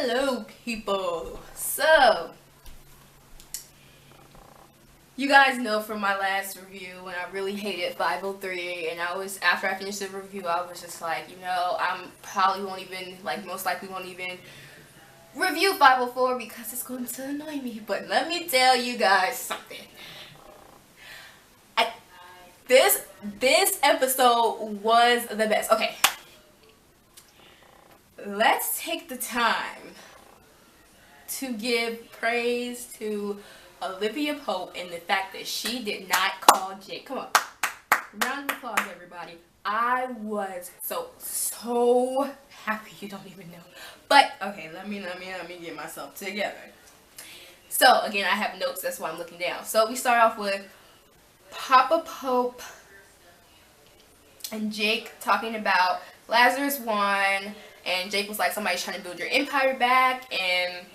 Hello people. So you guys know from my last review when I really hated 503, and after I finished the review I was just like, I'm probably won't even, most likely won't even review 504 because it's going to annoy me. But let me tell you guys something. This episode was the best. Okay, let's take the time to give praise to Olivia Pope and the fact that she did not call Jake. Come on, round of applause, everybody. I was so happy, you don't even know. But okay, let me get myself together. So again, I have notes, that's why I'm looking down. So we start off with Papa Pope and Jake talking about Lazarus won, and Jake was like, somebody's trying to build your empire back, and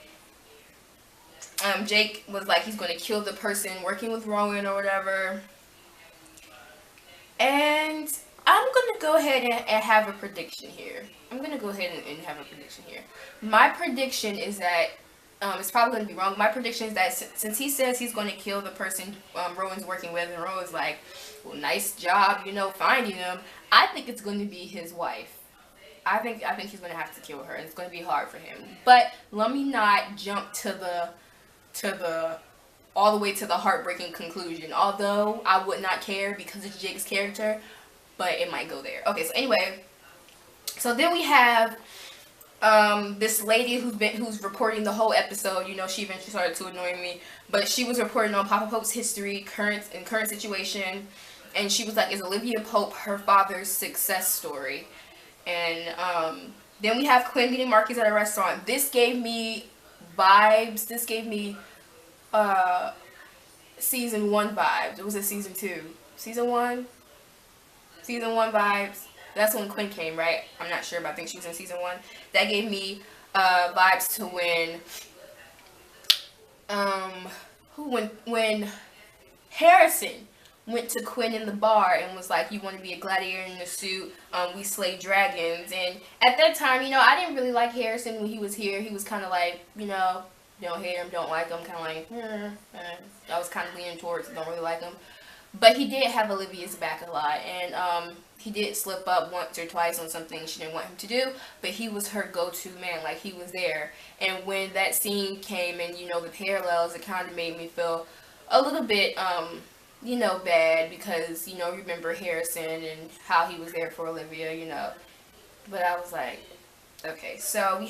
Jake was like, he's going to kill the person working with Rowan or whatever. And I'm going to go ahead and have a prediction here. My prediction is that, it's probably going to be wrong. My prediction is that since he says he's going to kill the person Rowan's working with, and Rowan's like, well, nice job, finding him. I think it's going to be his wife. I think he's going to have to kill her, and it's going to be hard for him. But let me not jump to the all the way to the heartbreaking conclusion. Although I would not care because it's Jake's character, but it might go there. Okay, so anyway, so then we have this lady who's reporting the whole episode. She eventually started to annoy me, but she was reporting on Papa Pope's history, current situation, and she was like, is Olivia Pope her father's success story? And then we have Quinn meeting Marcus at a restaurant. This gave me vibes. This gave me season 1 vibes. It was a season 2. Season 1 vibes. That's when Quinn came, right? I'm not sure, but I think she was in season 1. That gave me vibes to when Harrison went to Quinn in the bar and was like, you want to be a gladiator in a suit, we slay dragons. And at that time, I didn't really like Harrison when he was here. He was kind of like, don't hate him, don't like him, kind of like, I was kind of leaning towards don't really like him. But he did have Olivia's back a lot, and he did slip up once or twice on something she didn't want him to do, but he was her go-to man, like he was there. And when that scene came and, the parallels, it kind of made me feel a little bit, bad because, remember Harrison and how he was there for Olivia, But I was like, okay, so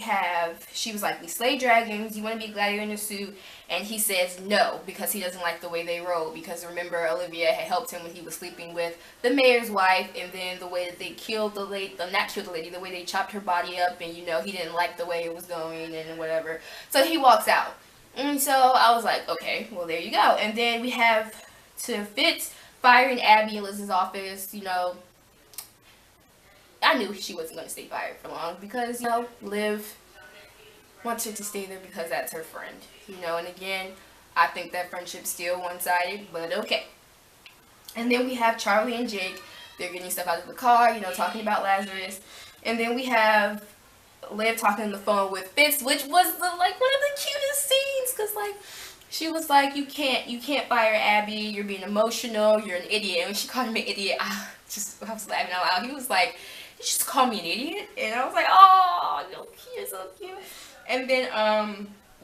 she was like, we slay dragons, you want to be a gladiator in a suit? And he says no, because he doesn't like the way they roll, because remember, Olivia had helped him when he was sleeping with the mayor's wife, and then the way that they killed the lady, the way they chopped her body up, and he didn't like the way it was going, and whatever. So he walks out. And so I was like, okay, well, there you go. And then we have to Fitz firing Abby in Liz's office. I knew she wasn't going to stay fired for long because, Liv wants her to stay there because that's her friend. And again, I think that friendship's still one-sided, but okay. And then we have Charlie and Jake. They're getting stuff out of the car, talking about Lazarus. And then we have Liv talking on the phone with Fitz, which was one of the cutest scenes, because she was like, you can't fire Abby, you're being emotional, you're an idiot. And when she called him an idiot, I was laughing out loud. He was like, you just call me an idiot? And I was like, oh, you're so cute. And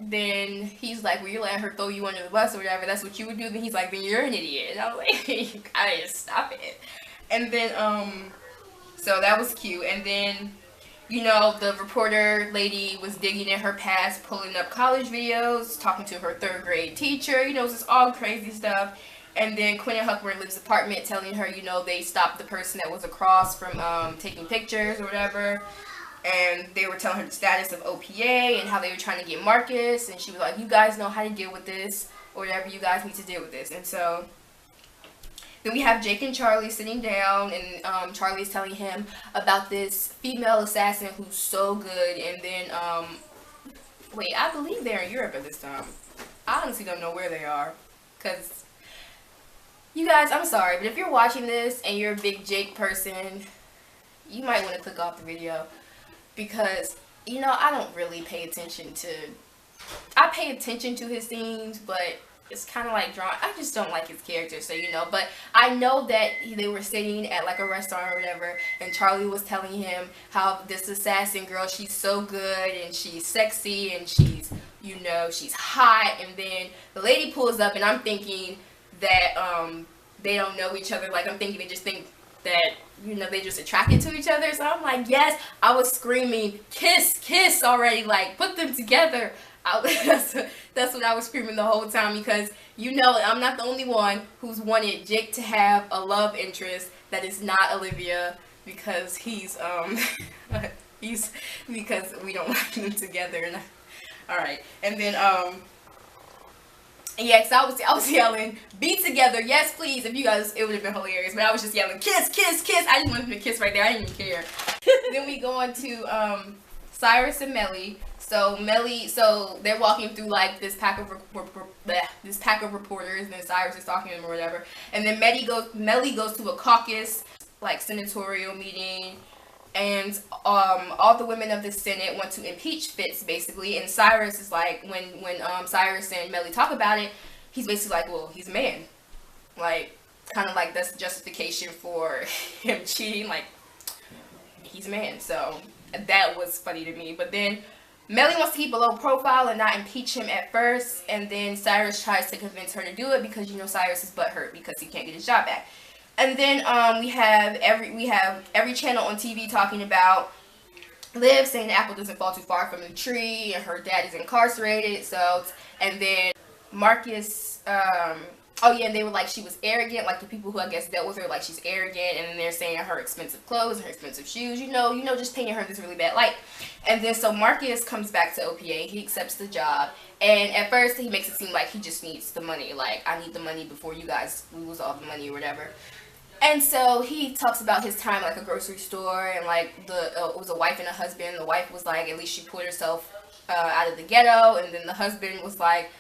then he's like, well, you're letting her throw you under the bus or whatever, that's what you would do. Then he's like, then you're an idiot. And I was like, you gotta just stop it. And then, so that was cute. And then, the reporter lady was digging in her past, pulling up college videos, talking to her 3rd grade teacher, it's just all crazy stuff. And then Quinn and Huck were in Liv's apartment telling her, they stopped the person that was across from taking pictures or whatever. And they were telling her the status of OPA and how they were trying to get Marcus. And she was like, you guys know how to deal with this, or whatever, you guys need to deal with this. And so then we have Jake and Charlie sitting down, and Charlie's telling him about this female assassin who's so good. And then, wait, I believe they're in Europe at this time. I honestly don't know where they are, because you guys, I'm sorry, but if you're watching this and you're a big Jake person, you might want to click off the video, because you know, I don't really pay attention to, I pay attention to his scenes, but it's kind of like drawn. I just don't like his character, so you know. But I know that they were sitting at like a restaurant or whatever, and Charlie was telling him how this assassin girl, she's so good and she's sexy and she's, you know, she's hot. And then the lady pulls up, and I'm thinking that they don't know each other. Like, I'm thinking they just think that, you know, they just attracted to each other. So I'm like, yes, I was screaming, kiss, kiss already, like put them together. That's what I was screaming the whole time, because, you know, I'm not the only one who's wanted Jake to have a love interest that is not Olivia, because he's because we don't like them together. And all right, and then yeah, cause I was yelling, be together, yes please. If you guys, it would have been hilarious, but I was just yelling, kiss, kiss, kiss. I just wanted them to kiss right there. I didn't even care. Then we go on to Cyrus and Melly. So they're walking through like this pack of reporters, and then Cyrus is talking to them or whatever. And then Melly goes to a caucus, like senatorial meeting, and all the women of the Senate want to impeach Fitz basically. And Cyrus is like, when Cyrus and Melly talk about it, he's basically like, well, he's a man, like kind of like that's the justification for him cheating, like he's a man. So that was funny to me. But then Melly wants to keep a low profile and not impeach him at first, and then Cyrus tries to convince her to do it because, you know, Cyrus is butthurt because he can't get his job back. And then we have every channel on TV talking about Liv saying the apple doesn't fall too far from the tree, and her dad is incarcerated. So, and then Marcus, oh yeah, and they were like she was arrogant, like the people who I guess dealt with her, like she's arrogant, and then they're saying her expensive clothes and her expensive shoes, you know, just painting her this really bad light. And then so Marcus comes back to OPA, he accepts the job, and at first he makes it seem like he just needs the money, like I need the money before you guys lose all the money or whatever. And so he talks about his time like a grocery store, and like it was a wife and a husband. The wife was like, at least she pulled herself out of the ghetto, and then the husband was like,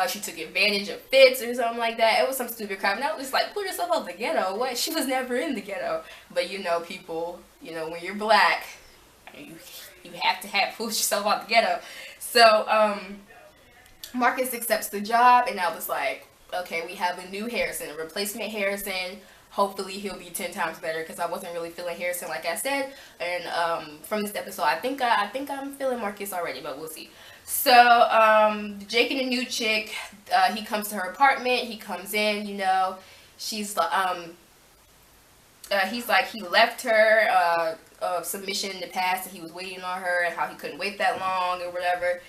she took advantage of Fitz or something like that. It was some stupid crap. And I was just like, pull yourself out of the ghetto? What? She was never in the ghetto. But you know, people, you know, when you're black, you have to pull yourself out the ghetto. So Marcus accepts the job, and I was like, okay, we have a new Harrison, a replacement Harrison. Hopefully he'll be 10 times better, because I wasn't really feeling Harrison, like I said. And from this episode, I think I'm feeling Marcus already, but we'll see. So Jake and the new chick, he comes to her apartment. He comes in, you know, she's he's like, he left her submission in the past, and he was waiting on her, and how he couldn't wait that long or whatever.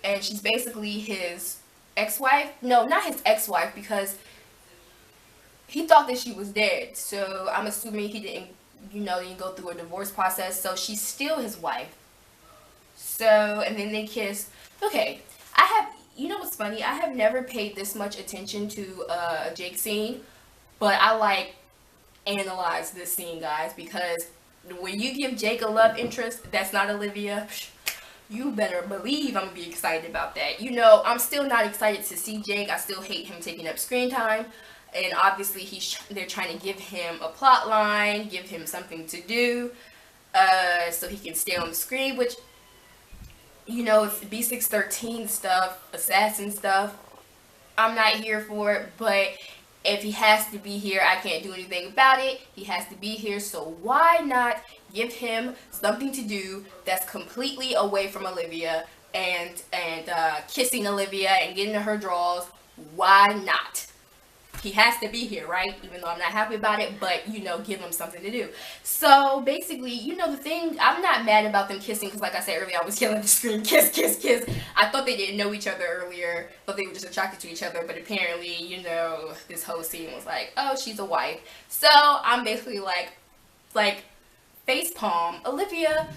And she's basically his ex-wife. No, not his ex-wife, because he thought that she was dead. So I'm assuming he didn't go through a divorce process. So she's still his wife. So, and then they kiss. Okay, you know what's funny? I have never paid this much attention to a Jake scene, but I like analyze this scene, guys, because when you give Jake a love interest that's not Olivia, you better believe I'm gonna be excited about that. You know, I'm still not excited to see Jake. I still hate him taking up screen time, and obviously they're trying to give him a plot line, give him something to do, so he can stay on the screen, which, you know, it's B613 stuff, assassin stuff. I'm not here for it, but if he has to be here, I can't do anything about it. He has to be here, so why not give him something to do that's completely away from Olivia and kissing Olivia and getting to her drawers? Why not? He has to be here, right? Even though I'm not happy about it, but, you know, give him something to do. So, basically, you know, the thing, I'm not mad about them kissing, because like I said earlier, I was yelling at the screen, kiss, kiss, kiss. I thought they didn't know each other earlier, but they were just attracted to each other, but apparently, you know, this whole scene was like, oh, she's a wife. So, I'm basically like, facepalm, Olivia.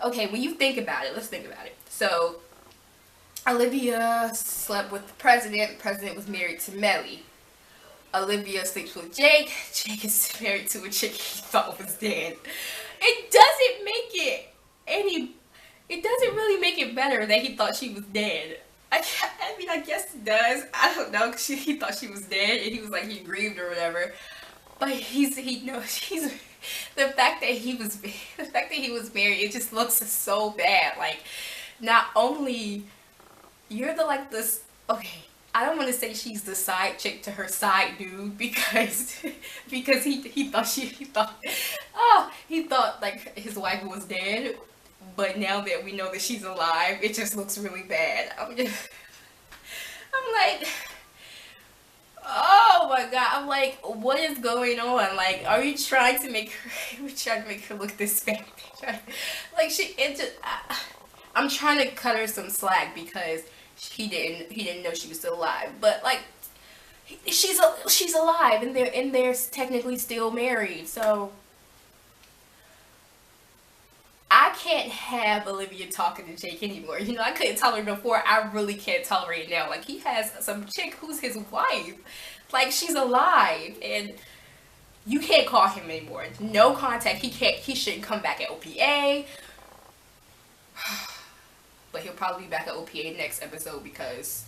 Okay, when you think about it, let's think about it. So, Olivia slept with the president was married to Melly. Olivia sleeps with Jake is married to a chick he thought was dead. It doesn't really make it better that he thought she was dead. I mean, I guess it does. I don't know, because he thought she was dead, and he was like, he grieved or whatever. But he knows the fact that he was married, it just looks so bad. Like, not only you're the like this. Okay, I don't want to say she's the side chick to her side dude because because he thought he thought like his wife was dead, but now that we know that she's alive, it just looks really bad. I'm like, oh my god. I'm like, what is going on? Like, are you trying to make her? Are you trying to make her look this bad? Like it just. I'm trying to cut her some slack because he didn't know she was still alive. But like, she's alive and they're technically still married. So I can't have Olivia talking to Jake anymore. You know, I couldn't tolerate it before. I really can't tolerate it now. Like, he has some chick who's his wife. Like, she's alive and you can't call him anymore. No contact. He shouldn't come back at OPA. But he'll probably be back at OPA next episode because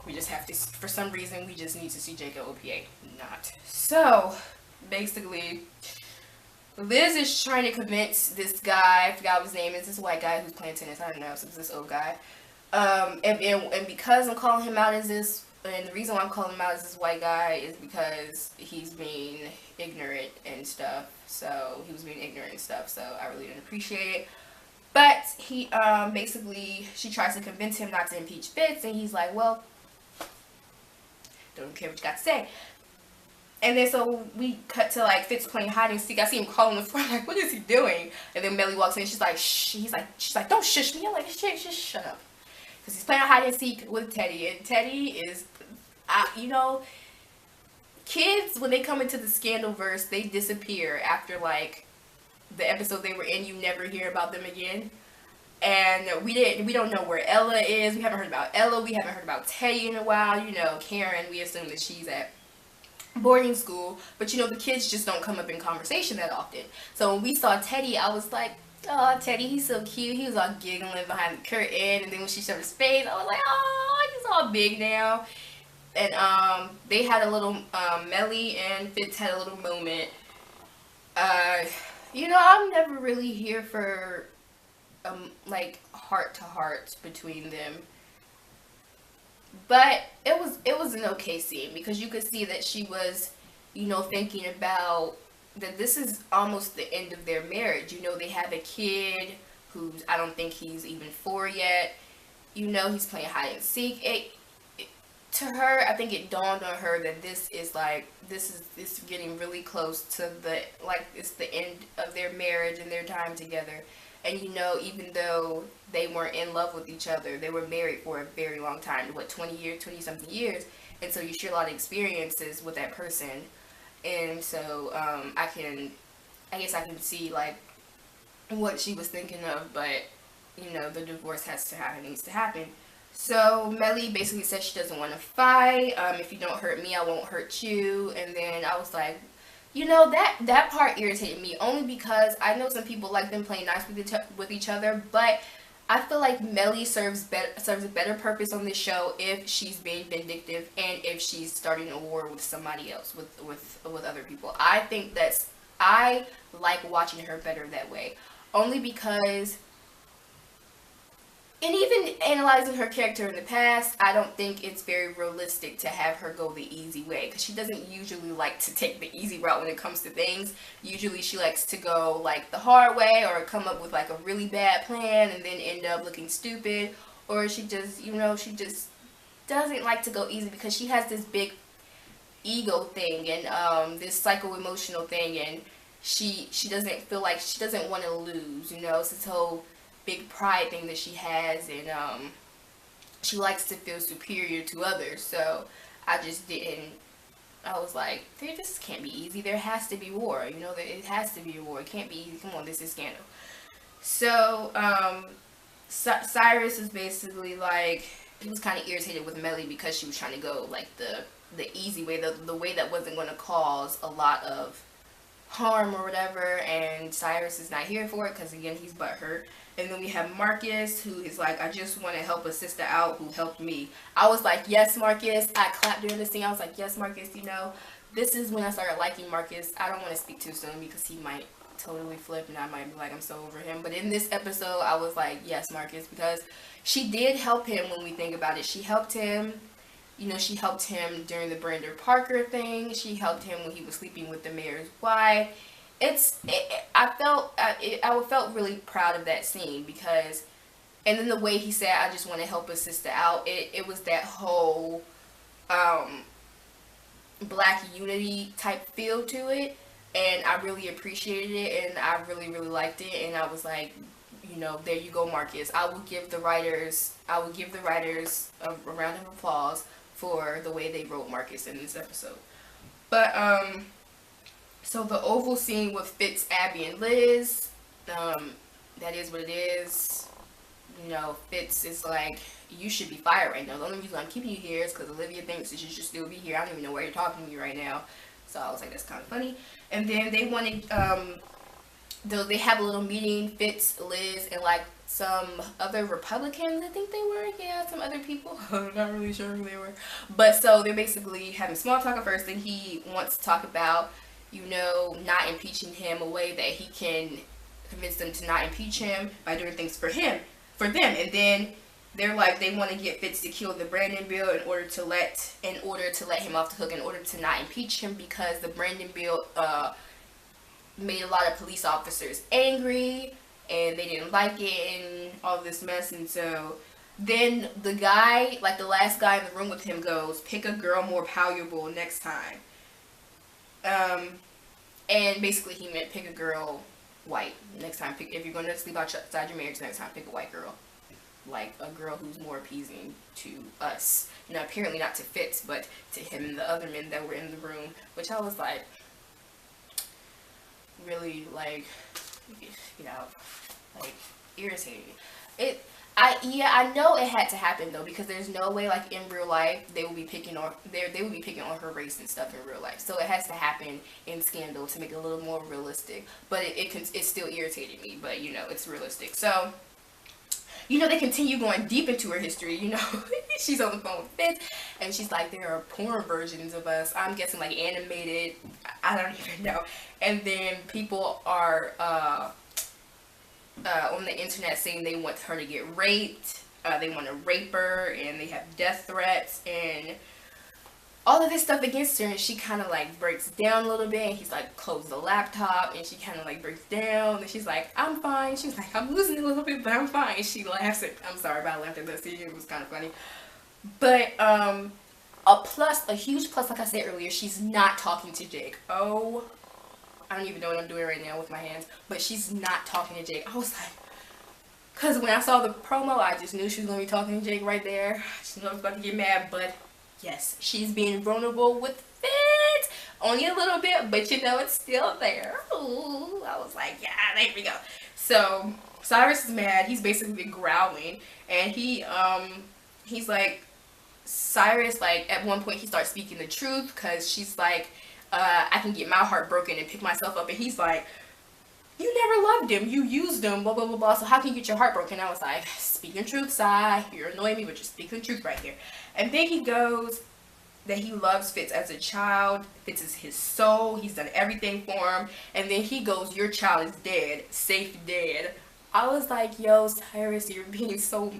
we just have to, for some reason, we just need to see Jake at OPA. Not. So, basically, Liz is trying to convince this guy, I forgot what his name is, this white guy who's playing tennis, I don't know, so it's this old guy. And because I'm calling him out as this, and the reason why I'm calling him out as this white guy is because he's being ignorant and stuff. So, he was being ignorant and stuff, so I really didn't appreciate it. But he, basically, she tries to convince him not to impeach Fitz, and he's like, well, don't care what you got to say. And then so we cut to like Fitz playing hide and seek. I see him crawling on the floor, like, what is he doing? And then Melly walks in, she's like, shh. She's like, don't shush me. I'm like, just shut up. Because he's playing hide and seek with Teddy, and Teddy is, you know, kids, when they come into the Scandalverse, they disappear after like the episode they were in. You never hear about them again. And we don't know where Ella is. We haven't heard about Ella. We haven't heard about Teddy in a while. You know, Karen, we assume that she's at boarding school. But you know, the kids just don't come up in conversation that often. So when we saw Teddy, I was like, oh, Teddy, he's so cute. He was all giggling behind the curtain. And then when she showed his face, I was like, oh, he's all big now. And they had a little, Melly and Fitz had a little moment. You know, I'm never really here for like heart to heart between them, but it was an okay scene because you could see that she was, you know, thinking about that this is almost the end of their marriage. You know, they have a kid who's, I don't think he's even 4 yet. You know, he's playing hide and seek. To her, I think it dawned on her that this is getting really close to it's the end of their marriage and their time together. And you know, even though they weren't in love with each other, they were married for a very long time, 20 something years. And so you share a lot of experiences with that person. And so I guess I can see like what she was thinking of, but you know, the divorce needs to happen. So Melly basically says she doesn't want to fight. If you don't hurt me, I won't hurt you. And then I was like, you know, that part irritated me only because I know some people like them playing nice with each other, but I feel like Melly serves a better purpose on this show if she's being vindictive and if she's starting a war with somebody else, with other people. I like watching her better that way, only because. And even analyzing her character in the past, I don't think it's very realistic to have her go the easy way. Because she doesn't usually like to take the easy route when it comes to things. Usually she likes to go like the hard way or come up with like a really bad plan and then end up looking stupid. Or she just, you know, she just doesn't like to go easy because she has this big ego thing and this psycho-emotional thing. And she doesn't feel like, she doesn't want to lose, you know. It's this whole big pride thing that she has, and she likes to feel superior to others. So I was like, this can't be easy. There has to be war, you know, it has to be a war. It can't be easy. Come on, this is Scandal. So Cyrus is basically like, he was kind of irritated with Melly because she was trying to go like the easy way, the way that wasn't going to cause a lot of harm or whatever, and Cyrus is not here for it because again, he's butthurt. And then we have Marcus, who is like, I just want to help a sister out who helped me. I was like, yes, Marcus. I clapped during this thing. I was like, yes, Marcus, you know, this is when I started liking Marcus. I don't want to speak too soon because he might totally flip and I might be like, I'm so over him. But in this episode, I was like, yes, Marcus, because she did help him when we think about it. She helped him. You know, she helped him during the Brandon Parker thing. She helped him when he was sleeping with the mayor's wife. I felt really proud of that scene because, and then the way he said, I just want to help a sister out. It was that whole black unity type feel to it. And I really appreciated it, and I really, really liked it. And I was like, you know, there you go, Marcus. I will give the writers a round of applause for the way they wrote Marcus in this episode. But so the Oval scene with Fitz, Abby, and Liz, that is what it is. You know, Fitz is like, you should be fired right now. The only reason I'm keeping you here is because Olivia thinks that you should still be here. I don't even know why you're talking to me right now. So I was like, that's kind of funny. And then they wanted, they have a little meeting, Fitz, Liz, and like some other Republicans, I think they were. Yeah, some other people. I'm not really sure who they were. But so they're basically having small talk at first, and he wants to talk about, you know, not impeaching him, a way that he can convince them to not impeach him by doing things for them. And then they're like, they want to get Fitz to kill the Brandon bill in order to let him off the hook, in order to not impeach him, because the Brandon bill made a lot of police officers angry and they didn't like it and all this mess. And so then the guy, like the last guy in the room with him, goes, pick a girl more valuable next time. And basically he meant pick a girl white next time. If you're going to sleep outside your marriage next time, pick a white girl. Like a girl who's more appeasing to us. You know, apparently not to Fitz, but to him and the other men that were in the room. Which I was like, really, like, you know, like, irritating. I know it had to happen though, because there's no way, like, in real life they will be picking on her race and stuff in real life. So it has to happen in Scandal to make it a little more realistic. But it still irritated me. But you know, it's realistic. So, you know, they continue going deep into her history. You know, she's on the phone with Fitz, and she's like, there are porn versions of us. I'm guessing like animated. I don't even know. And then people are on the internet saying they want her to get raped. They want to rape her, and they have death threats and all of this stuff against her. And she kind of like breaks down a little bit, and he's like, close the laptop, and she kind of like breaks down, and she's like, I'm fine. She's like, I'm losing a little bit, but I'm fine. And she laughs at, I'm sorry about laughing at that scene, it was kind of funny. But a huge plus, like I said earlier, she's not talking to Jake. Oh, I don't even know what I'm doing right now with my hands, but she's not talking to Jake. I was like, because when I saw the promo, I just knew she was going to be talking to Jake right there. I just knew I was about to get mad, but yes, she's being vulnerable with Fitz. Only a little bit, but you know, it's still there. Ooh, I was like, yeah, there we go. So Cyrus is mad. He's basically growling, and he's like, Cyrus, like, at one point he starts speaking the truth, because she's like, I can get my heart broken and pick myself up, and he's like, you never loved him, you used him, blah blah blah blah, so how can you get your heart broken? I was like, speaking truth, Cy, you're annoying me, but you're speaking the truth right here. And then he goes that he loves Fitz as a child. Fitz is his soul, he's done everything for him. And then he goes, your child is dead, safe dead. I was like, yo, Cyrus, you're being so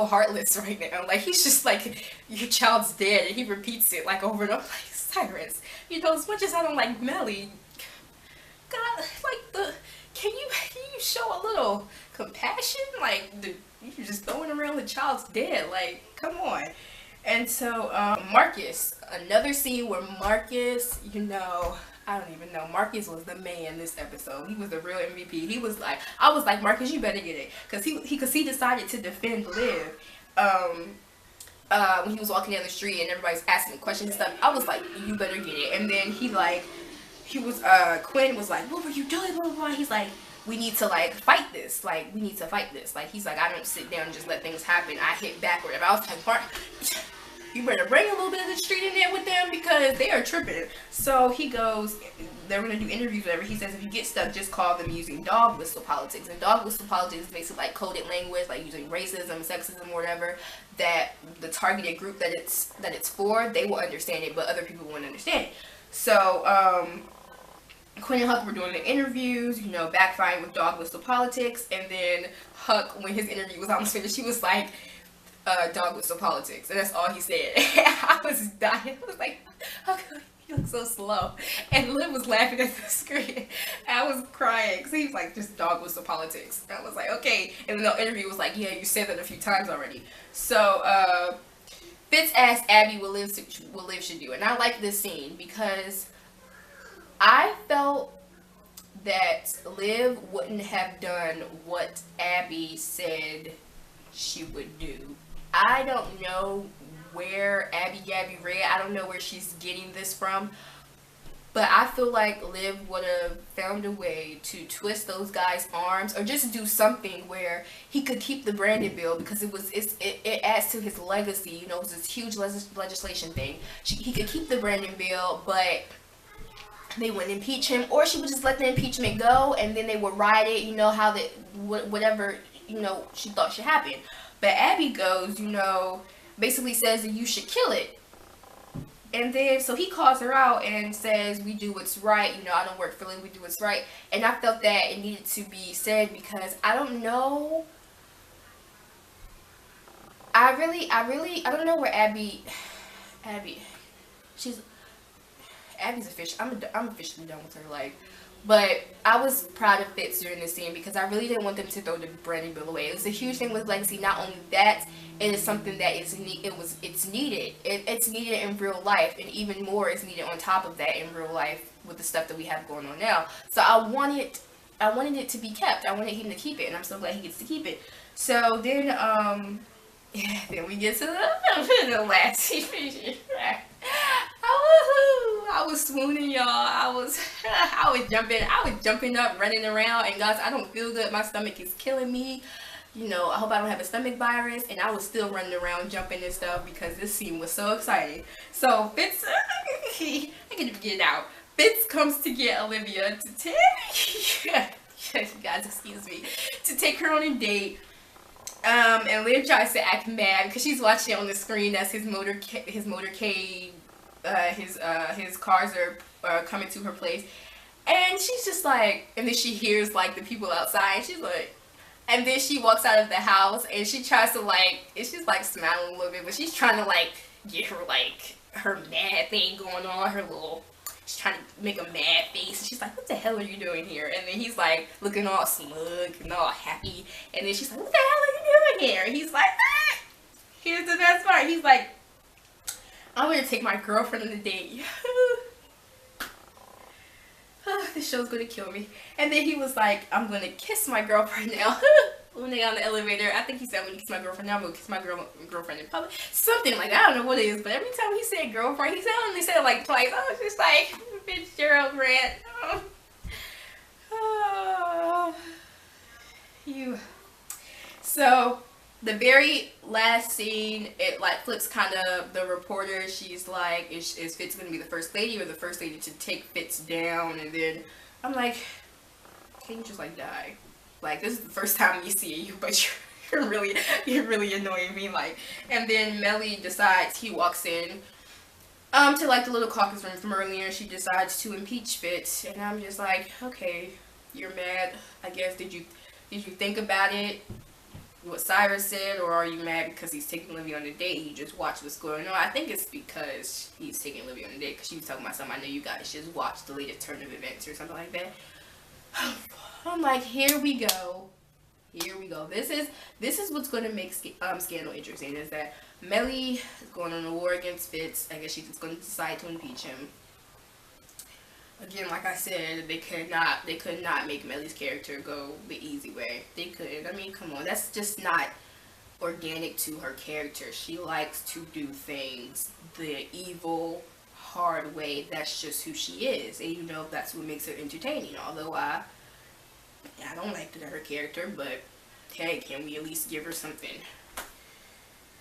heartless right now. Like, he's just like, your child's dead, and he repeats it like over and over. Like, Cyrus, you know, as much as I don't like Melly, God, like, can you show a little compassion? Like, you're just throwing around the child's dead. Like, come on. And so Marcus, another scene where Marcus, you know, I don't even know, Marcus was the man this episode. He was the real MVP. He was like, I was like, Marcus, you better get it, because he decided to defend Liv when he was walking down the street and everybody's asking him questions and stuff. I was like, you better get it. And then Quinn was like, what were you doing, blah, blah, blah. He's like, we need to, like, fight this. Like, we need to fight this. Like, he's like, I don't sit down and just let things happen. I hit back or whatever. I was like, you better bring a little bit of the street in there with them because they are tripping. So he goes, they're going to do interviews, whatever. He says, if you get stuck, just call them using dog whistle politics. And dog whistle politics is basically like coded language, like using racism, sexism, whatever, that the targeted group that it's for, they will understand it, but other people won't understand it. So, Quinn and Huck were doing the interviews, you know, backfiring with dog whistle politics, and then Huck, when his interview was almost finished, he was like, dog whistle politics, and that's all he said. I was dying. I was like, Huck, you look so slow. And Liv was laughing at the screen. I was crying, because he was like, just dog whistle politics. And I was like, okay. And then the interview was like, yeah, you said that a few times already. So, Fitz asked Abby what Liv should do, and I like this scene, because I felt that Liv wouldn't have done what Abby said she would do. I don't know where Abby Gabby read. I don't know where she's getting this from. But I feel like Liv would have found a way to twist those guys' arms, or just do something where he could keep the Brandon bill, because it adds to his legacy. You know, it was this huge legislation thing. He could keep the Brandon bill, but they wouldn't impeach him, or she would just let the impeachment go, and then they would ride it, you know, how whatever, you know, she thought should happen. But Abby goes, you know, basically says that you should kill it. And then, so he calls her out and says, we do what's right, you know, I don't work for Liv, we do what's right. And I felt that it needed to be said, because I don't know, I don't know where Abby's official. I'm officially done with her life. But I was proud of Fitz during this scene, because I really didn't want them to throw the Brandon bill away. It was a huge thing with Legacy. Not only that, it is something that it's needed. It's needed in real life, and even more is needed on top of that in real life with the stuff that we have going on now. So I wanted it to be kept. I wanted him to keep it, and I'm so glad he gets to keep it. So then then we get to the last scene. I was swooning, y'all. I was jumping up, running around, and guys, I don't feel good. My stomach is killing me. You know, I hope I don't have a stomach virus. And I was still running around, jumping and stuff, because this scene was so exciting. So Fitz, I can get it out. Fitz comes to get Olivia to take, you guys, excuse me, to take her on a date. And Liv tries to act mad because she's watching it on the screen as his motorcade, his cars are coming to her place, and she's just like, and then she hears like the people outside, and she's like, and then she walks out of the house, and she tries to like, and she's like smiling a little bit, but she's trying to like get her like her mad thing going on, she's trying to make a mad face, and she's like, what the hell are you doing here? And then he's like looking all smug and all happy, and then she's like, what the hell are you doing here? And he's like, ah! Here's the best part, he's like, I'm gonna take my girlfriend on a date. This show's gonna kill me. And then he was like, I'm gonna kiss my girlfriend now. When they got on the elevator, I think he said, I'm gonna kiss my girlfriend now, I'm gonna kiss my girlfriend in public. Something like that. I don't know what it is, but every time he said girlfriend, he only said it like twice. I was just like, Fitzgerald Grant. Oh. So the very last scene, it like flips kind of the reporter. She's like, is Fitz gonna be the first lady, or the first lady to take Fitz down? And then I'm like, can you just like die? Like, this is the first time you see you, but you're really annoying me. Like, and then Melly decides, he walks in to like the little caucus room from earlier. She decides to impeach Fitz, and I'm just like, okay, you're mad, I guess. Did you think about it, what Cyrus said, or are you mad because he's taking Olivia on a date? You just watch what's going on. I think it's because he's taking Olivia on a date, because she was talking about something. I know you guys just watched the latest turn of events or something like that. I'm like, here we go. This is what's going to make Scandal interesting, is that Melly is going on a war against Fitz. I guess she's just going to decide to impeach him. Again, like I said, they could not make Melly's character go the easy way. They couldn't. I mean, come on, that's just not organic to her character. She likes to do things the evil, hard way. That's just who she is, and you know, that's what makes her entertaining. Although I don't like her character, but hey, can we at least give her something?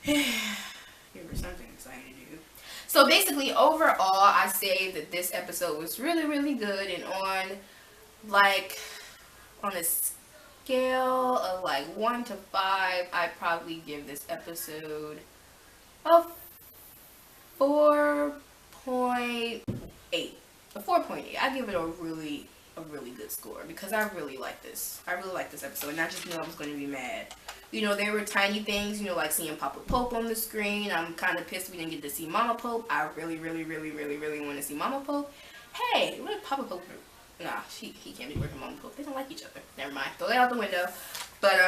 Give her something. excited to do. So basically, overall, I say that this episode was really, really good, and on a scale of like 1 to 5, I'd probably give this episode a 4.8. A 4.8. I give it a really good score because I really like this. I really like this episode, and I just knew I was going to be mad. You know, there were tiny things, you know, like seeing Papa Pope on the screen. I'm kind of pissed we didn't get to see Mama Pope. I really want to see Mama Pope. Hey, what did Papa Pope do? Nah, he can't be working Mama Pope. They don't like each other. Never mind. Throw that out the window. But,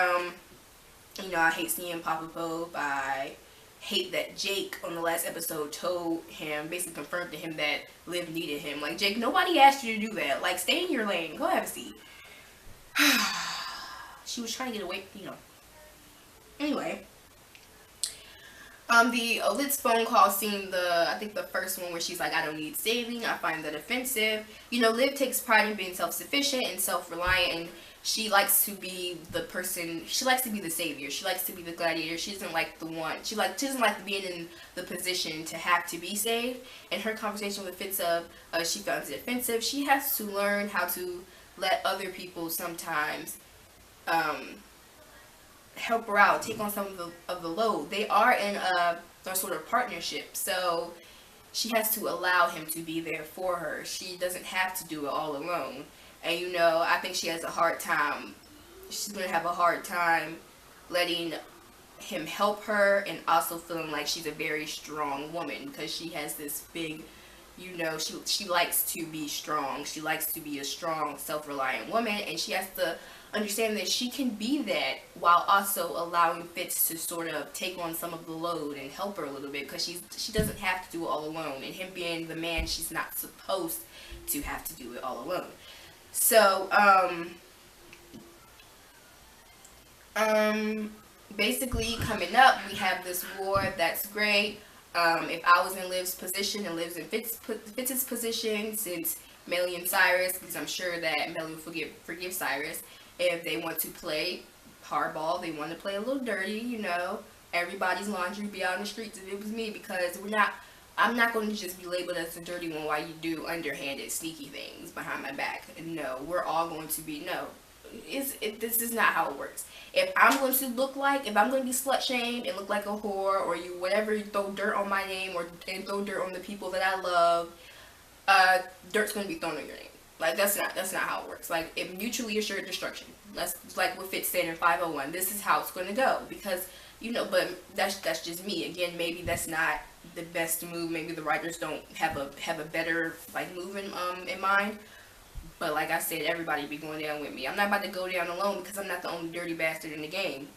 you know, I hate seeing Papa Pope. I hate that Jake on the last episode told him, basically confirmed to him that Liv needed him. Like, Jake, nobody asked you to do that. Like, stay in your lane. Go have a seat. She was trying to get away, you know. Anyway, the Litz phone call scene, I think the first one where she's like, I don't need saving, I find that offensive. You know, Liv takes pride in being self-sufficient and self-reliant, and she likes to be the person, she likes to be the savior, she likes to be the gladiator. She doesn't like the one, she doesn't like being in the position to have to be saved. In her conversation with Fitz, she finds it offensive. She has to learn how to let other people sometimes, help her out, take on some of the load. They are in a sort of partnership, so she has to allow him to be there for her. She doesn't have to do it all alone. And you know, I think she has a hard time. She's gonna have a hard time letting him help her, and also feeling like she's a very strong woman, because she has this big, you know, she likes to be strong. She likes to be a strong, self-reliant woman, and she has to understand that she can be that while also allowing Fitz to sort of take on some of the load and help her a little bit, because she doesn't have to do it all alone, and him being the man, she's not supposed to have to do it all alone. So basically, coming up, we have this war. That's great. If I was in Liv's position and Liv's in Fitz's position, since Mellie and Cyrus, because I'm sure that Mellie will forgive Cyrus, if they want to play hardball, they want to play a little dirty, you know, everybody's laundry be out in the streets if it was me, because I'm not going to just be labeled as the dirty one while you do underhanded, sneaky things behind my back. No, we're all going to be, no, this is not how it works. If I'm going to be slut shamed and look like a whore, or you whatever, you throw dirt on my name, and throw dirt on the people that I love, dirt's going to be thrown on your name. Like, that's not how it works. Like, it mutually assured destruction. That's like what Fitz said in 501. This is how it's going to go, because, you know, but that's just me. Again, maybe that's not the best move. Maybe the writers don't have a better, like, move in mind. But like I said, everybody be going down with me. I'm not about to go down alone, because I'm not the only dirty bastard in the game.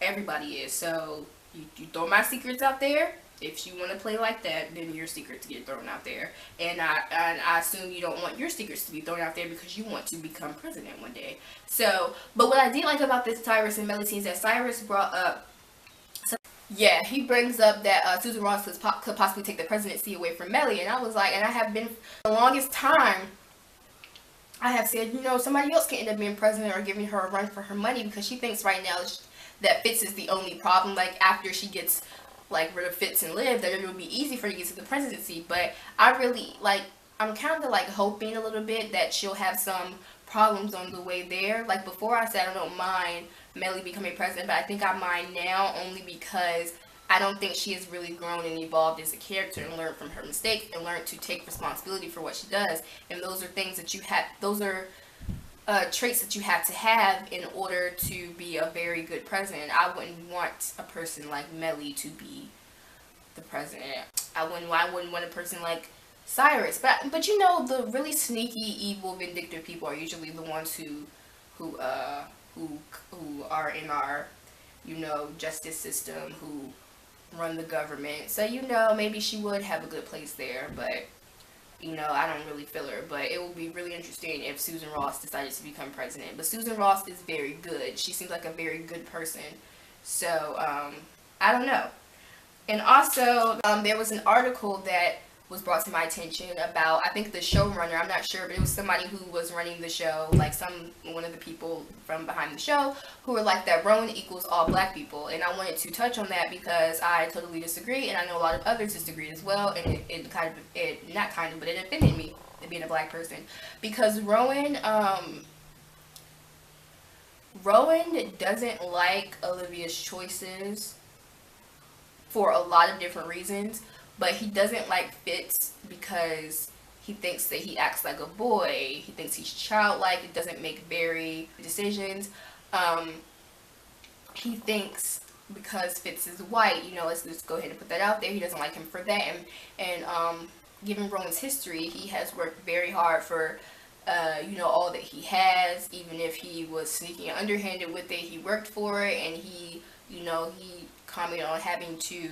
Everybody is. So you throw my secrets out there. If you want to play like that, then your secrets get thrown out there. And I assume you don't want your secrets to be thrown out there because you want to become president one day. So, but what I did like about this Cyrus and Mellie scene is that Cyrus brought up, yeah, he brings up that Susan Ross could possibly take the presidency away from Mellie. And I was like, and I have been for the longest time, I have said, you know, somebody else can end up being president or giving her a run for her money, because she thinks right now that Fitz is the only problem. Like, after she gets, like, rid of Fitz and Liv, that it would be easy for her to get to the presidency. But I really, like, I'm kind of, like, hoping a little bit that she'll have some problems on the way there. Like, before I said I don't mind Mellie becoming president, but I think I mind now, only because I don't think she has really grown and evolved as a character and learned from her mistakes and learned to take responsibility for what she does. And those are things that you have, those are traits that you have to have in order to be a very good president. I wouldn't want a person like Mellie to be the president. I wouldn't want a person like Cyrus. But you know, the really sneaky, evil, vindictive people are usually the ones who are in our, you know, justice system, who run the government. So, you know, maybe she would have a good place there, but, you know, I don't really feel her. But it would be really interesting if Susan Ross decided to become president. But Susan Ross is very good. She seems like a very good person. So, I don't know. And also, there was an article that was brought to my attention about, I think the showrunner, I'm not sure, but it was somebody who was running the show, like one of the people from behind the show, who were like that Rowan equals all black people. And I wanted to touch on that because I totally disagree, and I know a lot of others disagree as well, and it kind of, not kind of, but it offended me, being a black person, because Rowan doesn't like Olivia's choices for a lot of different reasons, but he doesn't like Fitz because he thinks that he acts like a boy. He thinks he's childlike. He doesn't make very decisions. He thinks because Fitz is white, let's just go ahead and put that out there. He doesn't like him for that. And given Rowan's history, he has worked very hard for all that he has. Even if he was sneaky and underhanded with it, he worked for it, and he commented on having to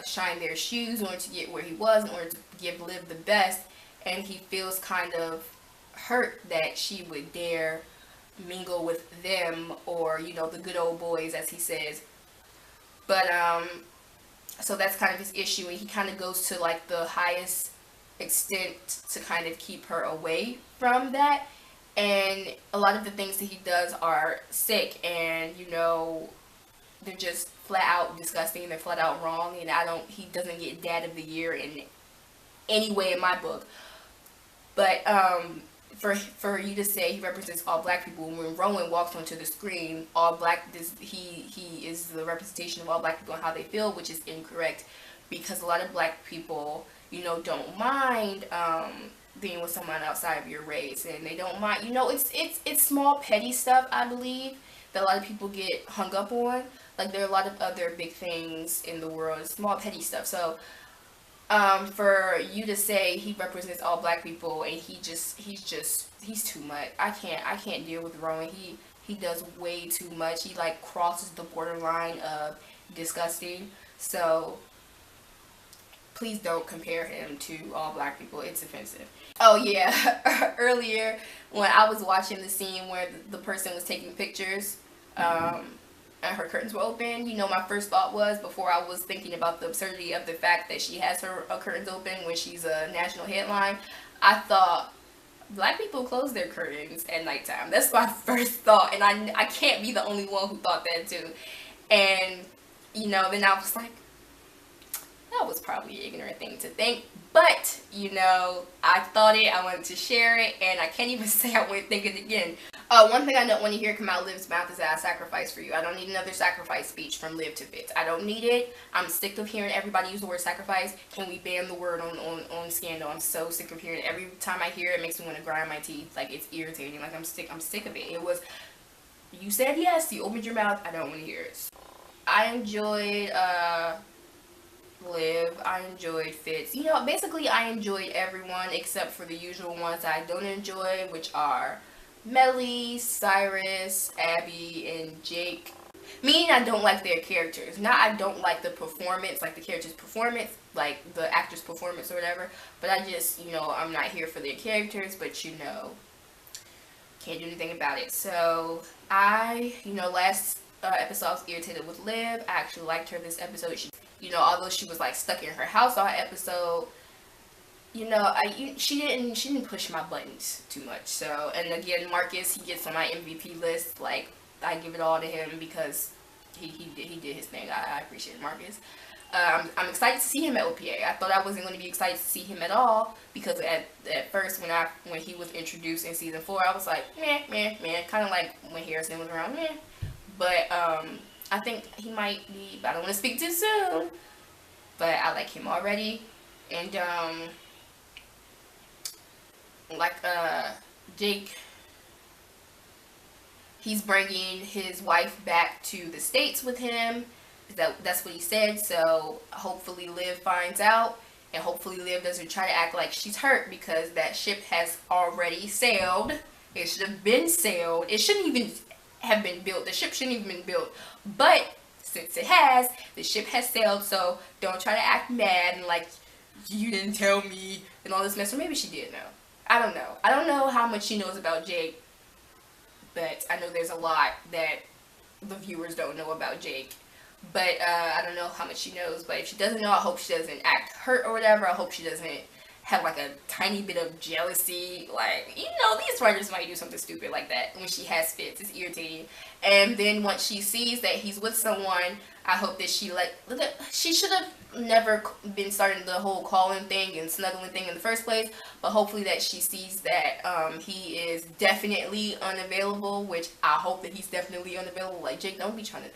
shine their shoes in order to get where he was, in order to give Liv the best, and he feels kind of hurt that she would dare mingle with them, or the good old boys, as he says. But so that's kind of his issue, and he kind of goes to like the highest extent to kind of keep her away from that. And a lot of the things that he does are sick, and they're just flat out disgusting, and they're flat out wrong, and he doesn't get Dad of the Year in any way in my book. But for you to say he represents all black people, when Rowan walks onto the screen, he is the representation of all black people and how they feel, which is incorrect, because a lot of black people don't mind being with someone outside of your race, and they don't mind, it's small petty stuff, I believe, that a lot of people get hung up on. Like, there are a lot of other big things in the world, small petty stuff. So for you to say he represents all black people, and he's too much. I can't deal with Rowan. He does way too much. He like crosses the borderline of disgusting. So please don't compare him to all black people. It's offensive. Oh yeah, earlier when I was watching the scene where the person was taking pictures, and her curtains were open, my first thought was, before I was thinking about the absurdity of the fact that she has her curtains open when she's a national headline, I thought, black people close their curtains at nighttime. That's my first thought, and I can't be the only one who thought that too. And then I was like, that was probably an ignorant thing to think, but I thought it, I wanted to share it, and I can't even say I wouldn't think it again. One thing I don't want to hear come out of Liv's mouth is that I sacrifice for you. I don't need another sacrifice speech from Liv to Fitz. I don't need it. I'm sick of hearing everybody use the word sacrifice. Can we ban the word on Scandal? I'm so sick of hearing it. Every time I hear it, it makes me want to grind my teeth. Like, it's irritating. Like, I'm sick of it. It was, you said yes, you opened your mouth, I don't want to hear it. I enjoyed Liv. I enjoyed Fitz. Basically I enjoyed everyone except for the usual ones I don't enjoy, which are Melly, Cyrus, Abby, and Jake. Meaning I don't like their characters. Not I don't like the performance, like the character's performance, like the actor's performance or whatever. But I just, I'm not here for their characters, but can't do anything about it. So last episode I was irritated with Liv. I actually liked her this episode. Although she was like stuck in her house all episode, she didn't push my buttons too much. So, and again, Marcus, he gets on my MVP list. Like, I give it all to him because he did his thing. I appreciate Marcus. I'm excited to see him at OPA. I thought I wasn't going to be excited to see him at all, because at first when he was introduced in season 4, I was like, meh, kind of like when Harrison was around, meh. But I think he might be, but I don't want to speak too soon, but I like him already. And Jake, he's bringing his wife back to the States with him. That's what he said. So hopefully Liv finds out, and hopefully Liv doesn't try to act like she's hurt, because that ship has already sailed. It should have been sailed. It shouldn't even have been built. The ship shouldn't even been built. But since it has, the ship has sailed. So don't try to act mad and like you didn't tell me and all this mess. Or maybe she did know. I don't know. I don't know how much she knows about Jake, but I know there's a lot that the viewers don't know about Jake. But I don't know how much she knows. But if she doesn't know, I hope she doesn't act hurt or whatever. I hope she doesn't have like a tiny bit of jealousy. Like, you know, these writers might do something stupid like that when she has fits. It's irritating. And then once she sees that he's with someone, I hope that she should have never been starting the whole calling thing and snuggling thing in the first place. But hopefully that she sees that he is definitely unavailable, which I hope that he's definitely unavailable. Like, Jake, don't be trying to,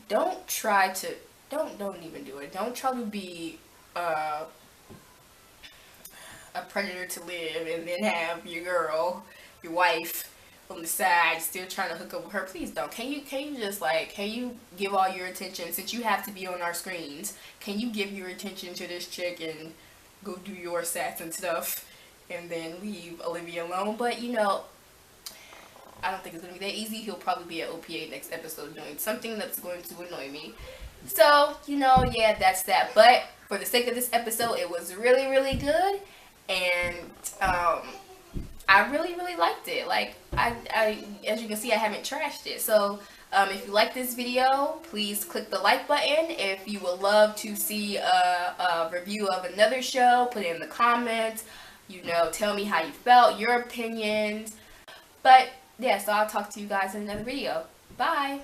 don't try to, don't even do it. Don't try to be a predator to live and then have your girl, your wife, on the side still trying to hook up with her. Please don't. Can you just like, can you give all your attention, since you have to be on our screens, can you give your attention to this chick and go do your stats and stuff and then leave Olivia alone? But you know, I don't think it's gonna be that easy. He'll probably be at OPA next episode doing something that's going to annoy me. So, you know, yeah, that's that. But for the sake of this episode, it was really, really good. And I really, really liked it. Like, I as you can see, I haven't trashed it. So, if you like this video, please click the like button. If you would love to see a review of another show, put it in the comments. You know, tell me how you felt, your opinions. But, yeah, so I'll talk to you guys in another video. Bye!